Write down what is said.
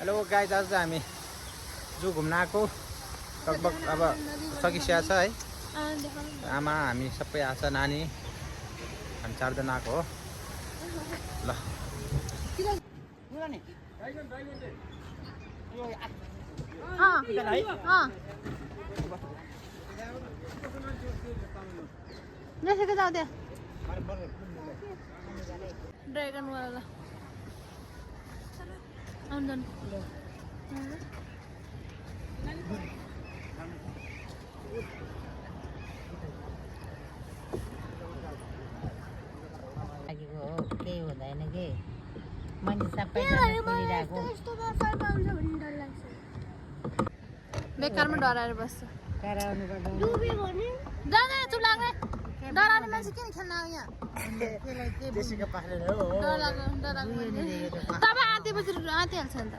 Hello guys, आज हामी जू घुम्न आएको लगभग अब सकिसकेको छ है। आमा हामी सबै आएको छ, नानी हामी 4 जना आएको हो। ल जाऊ त्यहाँ ड्रागन वाला आउँदैन केही हुँदैन कि मैले सबैजना खेलिरहेको बेकारमा डराएर बस्छ कराउनु पर्दा जाँदैन चुप लाग्ने डराउने मान्छे किन खेल्न आयो यहाँ त्यसैको पाख्दैन हो। डर लाग्यो तपाईँ आँटेपछि आँटिहाल्छ नि त।